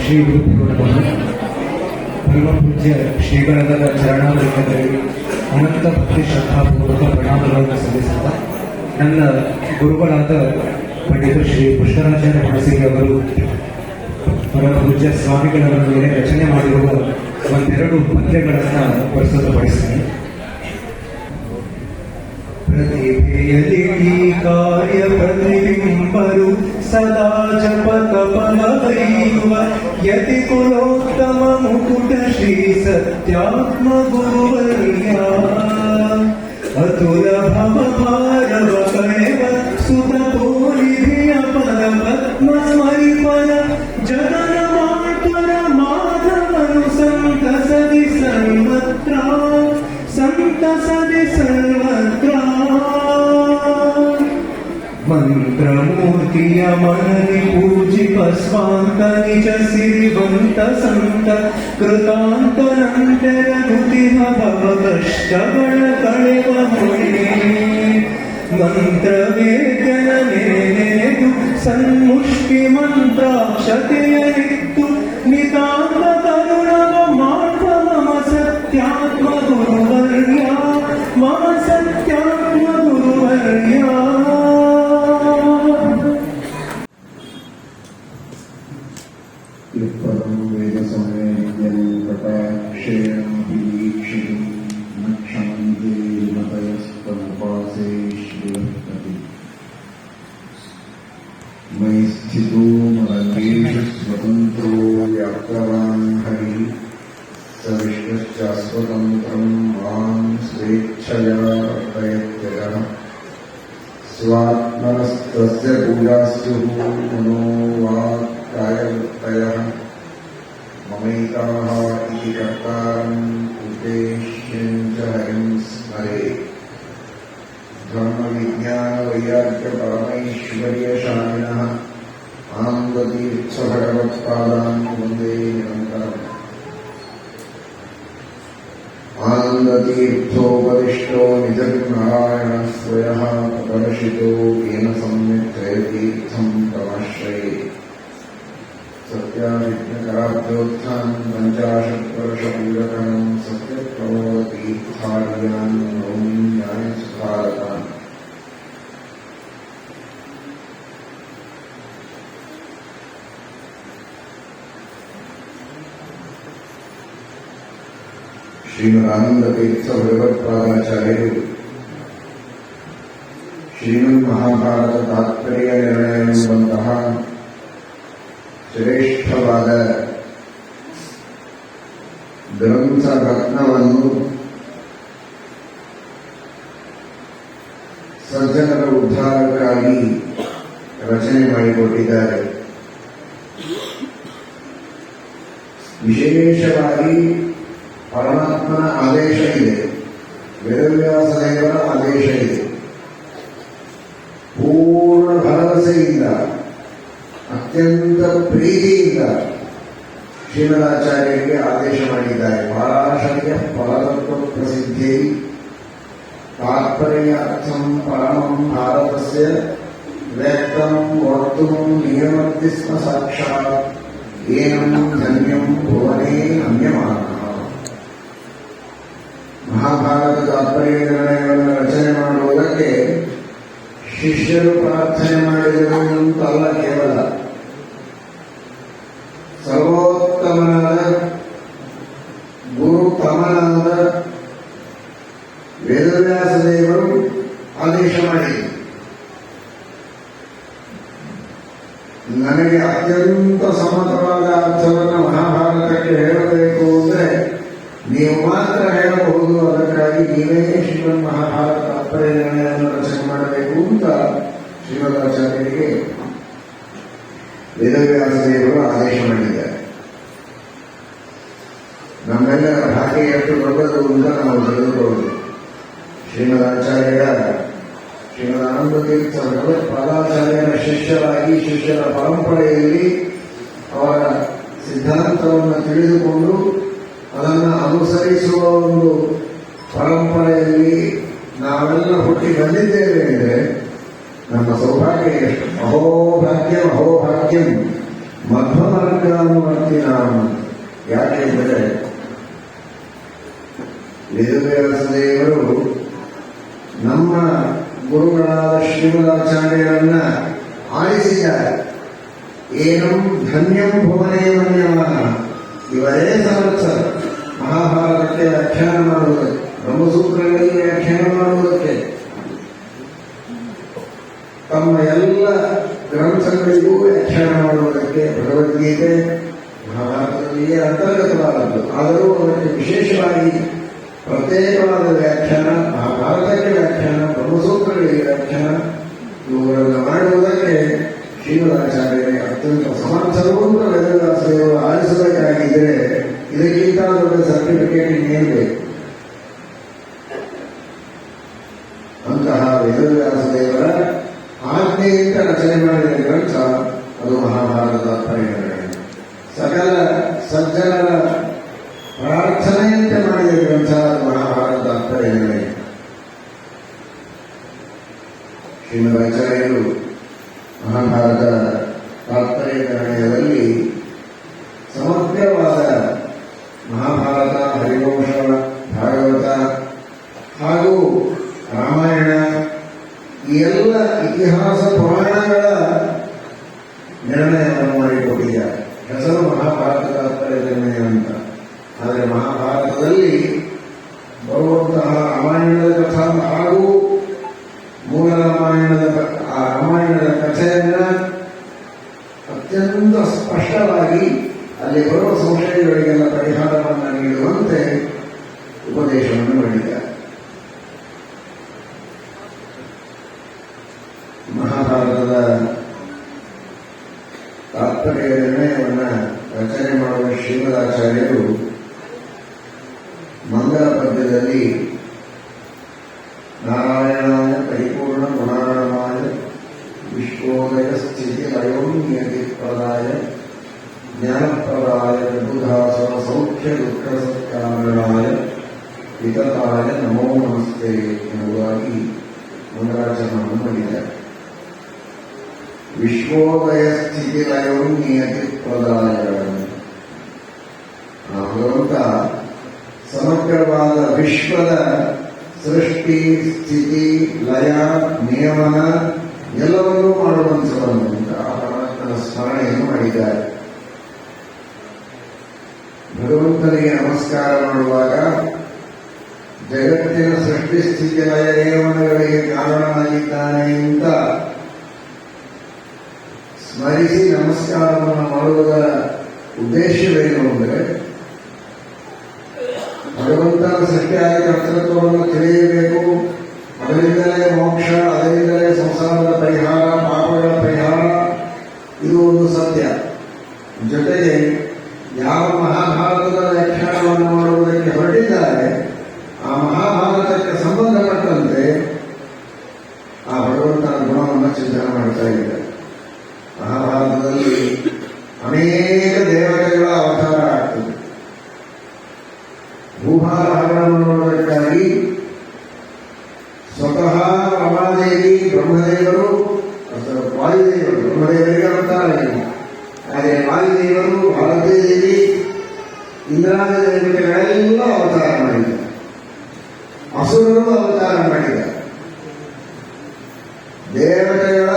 ಶ್ರೀ ಗುರುಗಳು ಪರಮ ಪೂಜ್ಯ ಶ್ರೀಗಳದ ಚರಣಾಮೃತದಲ್ಲಿ ಅನಂತ ಭಕ್ತಿ ಶ್ರದ್ಧಾಪೂರ್ವಕ ಪ್ರಣಾಮಗಳನ್ನು ಸಲ್ಲಿಸುತ್ತಾ ನನ್ನ ಗುರುಗಳಾದ ಪಂಡಿತ ಶ್ರೀ ಪುಷ್ಕರಾಚಾರ್ಯ ಮನಸ್ಸಿಗೆ ಅವರು ಪರಮ ಪೂಜ್ಯ ಸ್ವಾಮಿಗಳ ಮೇಲೆ ರಚನೆ ಮಾಡಿರುವ ಒಂದೆರಡು ಪದ್ಯಗಳನ್ನು ಪ್ರಸ್ತುತಪಡಿಸ್ತಾರೆ. ಪ್ರತಿಭೆಯಲ್ಲಿ ಕಾರ್ಯ ಪ್ರತಿಬಿಂಬರು ಸದಾ ಜಪ ತಪನಗೈಯುವ ಯತಿ ಕುಲೋತ್ತಮ ಮುಕುಟ ಶ್ರೀ ಸತ್ಯಾತ್ಮ ಗುರುವರ್ಯ ಅತುಲ ಭವ ಭಾರವ ಕಳೆವ ಸುತ ಪೋರಿಧಿಯ ಪದ ಪದ್ಮ ಸ್ಮರಿಪನ ಜಗನ ಮಾತುರ ಮಾಧವನು ಸಂತಸದಿ ಸರ್ವತ್ರ ಸಂತಸದಿ ಸರ್ವತ್ರ ಮಂತ್ರಮೂರ್ತಿಯ ಮನದಿ ಪೂಜಿಪ ಸ್ವಾಂತ ನಿಜ ಸಿರಿವಂತ ಸಂತ ಕೃತಾಂತ ನಂತರ ನುತಿಹ ಭವ ಕಷ್ಟಗಳ ಕಳೆವ ಮುನಿ ಮಂತ್ರವೇದ್ಯನ ನೆನೆದು ಸನ್ಮುಷ್ಟಿ ಮಂತ್ರಾಕ್ಷತೆಯರಿತ್ತು ನಿತಾಂತ ಕರುಣವ ಮಾರ್ಗ ಮಮ ಸತ್ಯಾತ್ಮ ಗುರುವರ್ಯ ಮಮ ಸತ್ಯಾತ್ಮ ಗುರುವರ್ಯ. ಪರಂ ವೇದ ಸಂವೇದ್ಯಂ ಕಟಾಕ್ಷೇಣ ವಿವೀಕ್ಷಿತಂ ನ ಕ್ಷಮಂತೆ ಮತಯಸ್ತಮುಪಾಸೇ ಶ್ರೀವರ್ಧತಿ ಮಯಿ ಸ್ಥಿತೋ ಮರಂಗೇಷು ಸ್ವತಂತ್ರೋ ವ್ಯಾಪ್ತವಾನ್ ಹರಿ ಸ ವಿಷ್ಣುಶ್ಚಾಸ್ವತಂತ್ರಂ ಮಾಂ ಸ್ವೇಚ್ಛಯಾ ಪ್ರಯತ್ಯಃ ಸ್ವಾತ್ಮನಸ್ತಸ್ಯ ಪೂಜಾಸ್ಯುಃ ಮನೋ ವಾಕ್ ಕಾಯವೃತ್ತಯಃ ಮಮೈಕಾಃ ಇತಿ ಕರ್ತಾರಂ ಉದ್ದೇಶ್ಯಂ ಚ ಹರಿಂ ಸ್ಮರೇತ್. ಧರ್ಮವಿಜ್ಞಾನ ವೈರಾಗ್ಯ ಪರಮೈಶ್ವರ್ಯಶಾಲಿನಃ ಆನಂದತೀರ್ಥ ಭಗವತ್ಪಾದಾನ್ ವಂದೇ ನಿರಂತರಂ. ಆನಂದತೀರ್ಥೋಪದಿಷ್ಟೋ ನಿಜನಾರಾಯಣ ಸ್ವಯಃ ಪ್ರದರ್ಶಿತೋ ಯೇನ ಸಮ್ಯಕ್ ತ್ರಯತೀರ್ಥಂ ತಮಾಶ್ರಯೇ. ಸತ್ಯಾವಿಘ್ನಕರಾಬ್ಧೋತ್ಥಾನ್ ಪಂಚಾಶತ್ವರ್ಷಪೂರಕಂ ಸತ್ಯಪ್ರಮೋದತೀರ್ಥಾರ್ಯಾನ್ ನೌಮಿ ನ್ಯಾಯಸುಧಾರಕಾನ್. ಶ್ರೀಮದಾನಂದತೀರ್ಥ ಭಗವತ್ಪಾದಾಚಾರ್ಯರು ಶ್ರೀಮನ್ ಮಹಾಭಾರತ ತಾತ್ಪರ್ಯ ನಿರ್ಣಯ ಎಂಬಂತಹ ಶ್ರೇಷ್ಠವಾದ ಗ್ರಂಥ ರತ್ನವನ್ನು ಸಜ್ಜನರ ಉದ್ಧಾರಕ್ಕಾಗಿ ರಚನೆ ಮಾಡಿಕೊಟ್ಟಿದ್ದಾರೆ. ವಿಶೇಷವಾಗಿ ಪರಮಾತ್ಮನ ಆದೇಶ ಇದೆ, ವೇದವ್ಯಾಸ ದೇವರ ಆದೇಶ ಇದೆ. ಪೂರ್ಣ ಭರವಸೆಯಿಂದ ಅತ್ಯಂತ ಪ್ರೀತಿಯಿಂದ ಶ್ರೀಮದಾಚಾರ್ಯರಿಗೆ ಆದೇಶ ಮಾಡಿದ್ದಾರೆ. ಪಾರಾಶರ್ಯ ಫಲತತ್ವ ಪ್ರಸಿದ್ಧಿ ತಾತ್ಪರ್ಯ ಅರ್ಥಂ ಪರಮಂ ಭಾರತಸ್ಯ ವ್ಯಕ್ತಂ ವರ್ತುಂ ನಿಯಮತಿ ಸ್ಮ ಸಾಕ್ಷಾತ್ ಏನಂ ಧನ್ಯಂ ಭುವನೇ ನಮ್ಯಮಾನಃ. ಮಹಾಭಾರತ ತಾತ್ಪರ್ಯ ನಿರ್ಣಯವನ್ನು ರಚನೆ ಮಾಡುವುದಕ್ಕೆ ಶಿಷ್ಯರು ಪ್ರಾರ್ಥನೆ ಮಾಡಿದರು ಅಂತಲ್ಲ, ಕೇವಲ ಸರ್ವೋತ್ತಮನಾದ ಗುರು ತಮನಾದ ವೇದವ್ಯಾಸ ದೇವರು ಆದೇಶ ಮಾಡಿದರು. ನನಗೆ ಅತ್ಯಂತ ಸಮತವಾದ ಅರ್ಥವನ್ನು ಮಹಾಭಾರತಕ್ಕೆ ಹೇಳಬೇಕು ಅಂದರೆ ನೀವು ಮಾತ್ರ ಹೇಳಬಹುದು, ಅದಕ್ಕಾಗಿ ನೀವೇ ಶ್ರೀಮನ್ ಮಹಾಭಾರತ ತಾತ್ಪರ್ಯ ನಿರ್ಣಯವನ್ನು ರಚನೆ ಮಾಡಬೇಕು ಅಂತ ಶ್ರೀಮದಾಚಾರ್ಯರಿಗೆ ವೇದವ್ಯಾಸ ದೇವರು ಆದೇಶ ಮಾಡಿದ್ದಾರೆ. ನಮ್ಮೆಲ್ಲರ ಭಾಗ್ಯ ಎಷ್ಟು ದೊಡ್ಡದು ಅಂತ ನಾವು ತಿಳಿದುಕೊಳ್ಳುವುದು. ಶ್ರೀಮದಾಚಾರ್ಯರ ಶ್ರೀಮದಾನಂದತೀರ್ಥ ಭಗವತ್ಪಾದಾಚಾರ್ಯರ ಶಿಷ್ಯರಾಗಿ ಶಿಷ್ಯರ ಪರಂಪರೆಯಲ್ಲಿ ಅವರ ಸಿದ್ಧಾಂತವನ್ನು ತಿಳಿದುಕೊಂಡು ಅದನ್ನು ಅನುಸರಿಸುವ ಒಂದು ಪರಂಪರೆಯಲ್ಲಿ ನಾವೆಲ್ಲ ಹುಟ್ಟಿ ಬಂದಿದ್ದೇವೆ ಅಂದರೆ ನಮ್ಮ ಸೌಭಾಗ್ಯ ಎಷ್ಟು. ಅಹೋಭಾಗ್ಯಂ ಅಹೋಭಾಗ್ಯಂ ಮಧ್ವಮಾರ್ಗಾನುವರ್ತಿ ನಾವು. ಯಾಕೆಂದರೆ ವೇದವ್ಯಾಸದೇವರು ನಮ್ಮ ಗುರುಗಳಾದ ಶ್ರೀಮದಾಚಾರ್ಯರನ್ನ ಆಳಿಸಿದ್ದಾರೆ. ಏನು ಧನ್ಯಂ ಭುವನೇ ಮನ್ಯವಾನ, ಇವರೇ ಸಮರ್ಥರು ಮಹಾಭಾರತಕ್ಕೆ ವ್ಯಾಖ್ಯಾನ ಮಾಡುವುದಕ್ಕೆ, ಬ್ರಹ್ಮಸೂತ್ರಗಳಿಗೆ ವ್ಯಾಖ್ಯಾನ ಮಾಡುವುದಕ್ಕೆ, ತಮ್ಮ ಎಲ್ಲ ಗ್ರಂಥಗಳಿಗೂ ವ್ಯಾಖ್ಯಾನ ಮಾಡುವುದಕ್ಕೆ. ಭಗವದ್ಗೀತೆ ಮಹಾಭಾರತದಲ್ಲಿಯೇ ಅಂತರ್ಗತವಾದದ್ದು, ಆದರೂ ಅದಕ್ಕೆ ವಿಶೇಷವಾಗಿ ಪ್ರತ್ಯೇಕವಾದ ವ್ಯಾಖ್ಯಾನ, ಮಹಾಭಾರತಕ್ಕೆ ವ್ಯಾಖ್ಯಾನ, ಬ್ರಹ್ಮಸೂತ್ರಗಳಿಗೆ ವ್ಯಾಖ್ಯಾನ, ಇವುಗಳನ್ನು ಮಾಡುವುದಕ್ಕೆ ಶ್ರೀಮದಾಚಾರ್ಯರೇ ಅತ್ಯಂತ ಸಮರ್ಥರು ಅಂತ ವೇದವ್ಯಾಸದೇವರು ಆಲಿಸಬೇಕಾಗಿದ್ದರೆ ಇದಕ್ಕಿಂತ ದೊಡ್ಡ ಸರ್ಟಿಫಿಕೇಟ್ ಇನ್ನೇನು ಬೇಕು? ಅಂತಹ ವೇದವ್ಯಾಸದೇವರ ಆಜ್ಞೆಯಿಂದ ರಚನೆ ಮಾಡಿದ ಗ್ರಂಥ ಅದು ಮಹಾಭಾರತದ ಪರಿಗಣನೆ. ಸಕಲ ಸಜ್ಜನರ ಪ್ರಾರ್ಥನೆಯಂತೆ ಮಾಡಿದ ಗ್ರಂಥ ಅದು ಮಹಾಭಾರತದ ಪರಿಗಣನೆ. ಶ್ರೀಮದಾಚಾರ್ಯರು ಮಹಾಭಾರತ ತಾತ್ಪರ್ಯ ನಿರ್ಣಯದಲ್ಲಿ ಸಮಗ್ರವಾದ ಮಹಾಭಾರತ, ಹರಿವಂಶ, ಭಾಗವತ ಹಾಗೂ ರಾಮಾಯಣ ಈ ಎಲ್ಲ ಇತಿಹಾಸ ಪುರಾಣಗಳ ನಿರ್ಣಯವನ್ನು ಮಾಡಿಕೊಟ್ಟಿದ್ದಾರೆ. ಹೆಸರು ಮಹಾಭಾರತ ತಾತ್ಪರ್ಯ ನಿರ್ಣಯ ಅಂತ. ಆದರೆ ಮಹಾಭಾರತದಲ್ಲಿ ಬರುವಂತಹ ರಾಮಾಯಣದ ಕಥಾ ಹಾಗೂ ಮೂಲ ರಾಮಾಯಣದ ಕಥೆಯನ್ನ ಅತ್ಯಂತ ಸ್ಪಷ್ಟವಾಗಿ ಅಲ್ಲಿ ಬರುವ ಸಂಶಯಗಳಿಗೆಲ್ಲ ಪರಿಹಾರವನ್ನು ನೀಡುವಂತೆ ಉಪದೇಶವನ್ನು ಮಾಡಿದ್ದಾರೆ. ಮಹಾಭಾರತದ ತಾತ್ಪರ್ಯ ನಿರ್ಣಯವನ್ನು ರಚನೆ ಮಾಡುವ ಶ್ರೀಮದಾಚಾರ್ಯರು ಮಂಗಲ ಪದ್ಯದಲ್ಲಿ ನಾರಾಯಣಾಯ ಪರಿಪೂರ್ಣ ಗುಣಾಣಮಾಯ ವಿಶ್ವೋದಯ ಸ್ಥಿತಿ ಲಯೋ ನಿಯತಿ ಪ್ರದಾಯ ಜ್ಞಾನಪ್ರದಾಯ ಪ್ರಬುಧಾಸುರ ಸೌಖ್ಯ ದುಃಖ ಸತ್ಕಾರಣಾಯ ವಿತತಾಯ ನಮೋ ನಮಸ್ತೆ ಎನ್ನುವುದಾಗಿ ಮಂಗಳಾಚರಣೆಯನ್ನು ಮಾಡಿದ್ದಾರೆ. ವಿಶ್ವೋದಯ ಸ್ಥಿತಿ ಲಯೋ ನಿಯತಿ ಪ್ರದಾಯ. ಆ ಭಗವಂತ ಸಮಗ್ರವಾದ ವಿಶ್ವದ ಸೃಷ್ಟಿ, ಸ್ಥಿತಿ, ಲಯ, ನಿಯಮನ ಎಲ್ಲವನ್ನೂ ಮಾಡುವಂಥವನು ಅಂತ ಆ ಪರಮಾತ್ಮನ ಸ್ಮರಣೆಯನ್ನು ಮಾಡಿದ್ದಾರೆ. ಭಗವಂತನಿಗೆ ನಮಸ್ಕಾರ ಮಾಡುವಾಗ ಜಗತ್ತಿನ ಸೃಷ್ಟಿ, ಸ್ಥಿತಿ, ಲಯ, ನಿಯಮನಗಳಿಗೆ ಕಾರಣನಾಗಿದ್ದಾನೆ ಅಂತ ಸ್ಮರಿಸಿ ನಮಸ್ಕಾರವನ್ನು ಮಾಡುವುದರ ಉದ್ದೇಶವೇನು ಅಂದರೆ ಭಗವಂತನ ಸೃಷ್ಟಿಯಾಗಿ ಕರ್ತೃತ್ವವನ್ನು ತಿಳಿಯಬೇಕು. ಅದರಿಂದಲೇ ಮೋಕ್ಷ, ಅದರಿಂದಲೇ ಸಂಸಾರದ ಪರಿಹಾರ, ಪಾಪಗಳ ಪರಿಹಾರ, ಇದು ಒಂದು ಸತ್ಯ. ಜೊತೆಗೆ ಯಾವ ಮಹಾಭಾರತದ ವ್ಯಾಖ್ಯಾನವನ್ನು ಮಾಡುವುದಕ್ಕೆ ಹೊರಟಿದ್ದಾರೆ ಆ ಮಹಾಭಾರತಕ್ಕೆ ಸಂಬಂಧಪಟ್ಟಂತೆ ಆ ಭಗವಂತನ ಗುಣವನ್ನು ಚಿಂತನೆ ಮಾಡ್ತಾ ಇದ್ದಾರೆ. ಮಹಾಭಾರತದಲ್ಲಿ ಅನೇಕ ದೇವತೆಗಳ ಅವತಾರ ಆಗ್ತದೆ. ಭೂಭಾರ ಹರಣವನ್ನು ನೋಡುವುದಕ್ಕಾಗಿ ಸ್ವತಃ ರಮಾದೇವಿ, ಬ್ರಹ್ಮದೇವರು, ವಾಯುದೇವರು, ಬ್ರಹ್ಮದೇವರಿಗೆ ಅವತಾರ ಇಲ್ಲ. ಆದರೆ ವಾಯುದೇವರು, ಭಾರತೀ ದೇವಿ, ಇಂದ್ರಾದಿ ದೇವತೆಗಳೆಲ್ಲ ಅವತಾರ ಮಾಡಿದ್ದಾರೆ. ಅಸುರರು ಅವತಾರ ಮಾಡಿದ್ದಾರೆ. ದೇವತೆಗಳ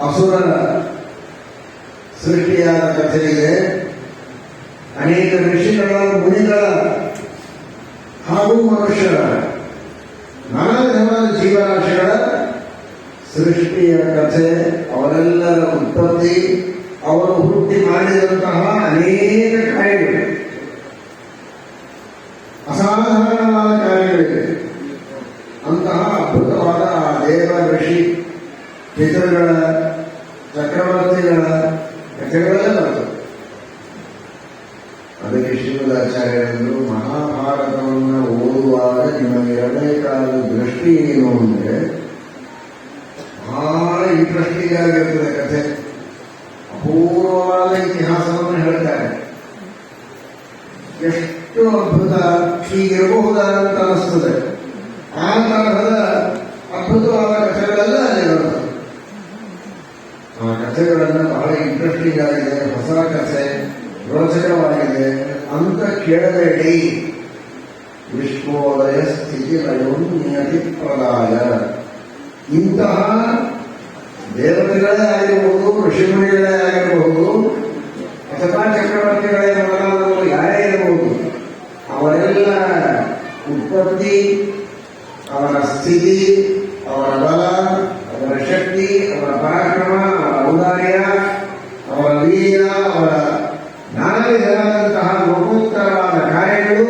ಅಸುರರ ಸೃಷ್ಟಿಯಾದ ಕಥೆ ಇದೆ. ಅನೇಕ ಋಷಿಗಳ, ಮುನಿಗಳ ಹಾಗೂ ಮನುಷ್ಯರ ನಾನಾ ವಿಧವಾದ ಜೀವರಾಶಿಗಳ ಸೃಷ್ಟಿಯ ಕಥೆ, ಅವರೆಲ್ಲರ ಉತ್ಪತ್ತಿ, ಅವರು ಹುಟ್ಟಿ ಮಾಡಿದಂತಹ ಅನೇಕ ಕಾರ್ಯಗಳು, ಅಸಾಧಾರಣವಾದ ಕಾರ್ಯಗಳಿವೆ. ಅಂತಹ ಅದ್ಭುತವಾದ ದೇವ, ಋಷಿ, ಪಿತೃಗಳ, ಚಕ್ರವರ್ತಿಗಳ ಕಥೆಗಳೆಲ್ಲ ಬರ್ತವೆ. ಅದಕ್ಕೆ ಶ್ರೀಮದಾಚಾರ್ಯರು ಮಹಾಭಾರತವನ್ನು ಓದುವಾಗ ನಿಮಗೆ ಇರಬೇಕಾದ ದೃಷ್ಟಿ ಏನು ಅಂದರೆ ಬಹಳ ಇಂಟ್ರೆಸ್ಟಿಂಗ್ ಆಗಿರ್ತದೆ ಕಥೆ. ಅಪೂರ್ವವಾದ ಇತಿಹಾಸವನ್ನು ಹೇಳ್ತಾರೆ. ಎಷ್ಟು ಅದ್ಭುತ ಹೀಗಿರಬಹುದಾ ಅಂತ ಅನಿಸ್ತದೆ. ಆ ತರಹದ ಅದ್ಭುತವಾದ ಕಥೆಗಳೆಲ್ಲ ಅಲ್ಲಿ ಬರ್ತದೆ. ಆ ಕಥೆಗಳನ್ನು ಬಹಳ ಇಂಟ್ರೆಸ್ಟಿಂಗ್ ಆಗಿದೆ, ಆಗಿದೆ ಅಂತ ಕೇಳಬೇಡಿ. ವಿಶ್ವೋದಯ ಸ್ಥಿತಿ ನಿಯತಿ ಪ್ರದಾಯ. ಇಂತಹ ದೇವತೆಗಳೇ ಆಗಿರಬಹುದು, ಋಷಿಮುನಿಗಳೇ ಆಗಿರಬಹುದು, ಅಥವಾ ಚಕ್ರವರ್ತಿಗಳೇ ಮೊದಲಾದವರು ಯಾರೇ ಇರಬಹುದು, ಅವರೆಲ್ಲ ಉತ್ಪತ್ತಿ, ಅವರ ಸ್ಥಿತಿ, ಅವರ ಬಲ, ಅವರ ಶಕ್ತಿ, ಅವರ ಪರಾಕ್ರಮ, ಅವರ ಔದಾರ್ಯ, ಅವರ ವೀರ್ಯ, ಅವರ ನಾನಾ ವಿಧವಾದಂತಹ ಲೋಕೋತ್ತರವಾದ ಕಾರ್ಯಗಳು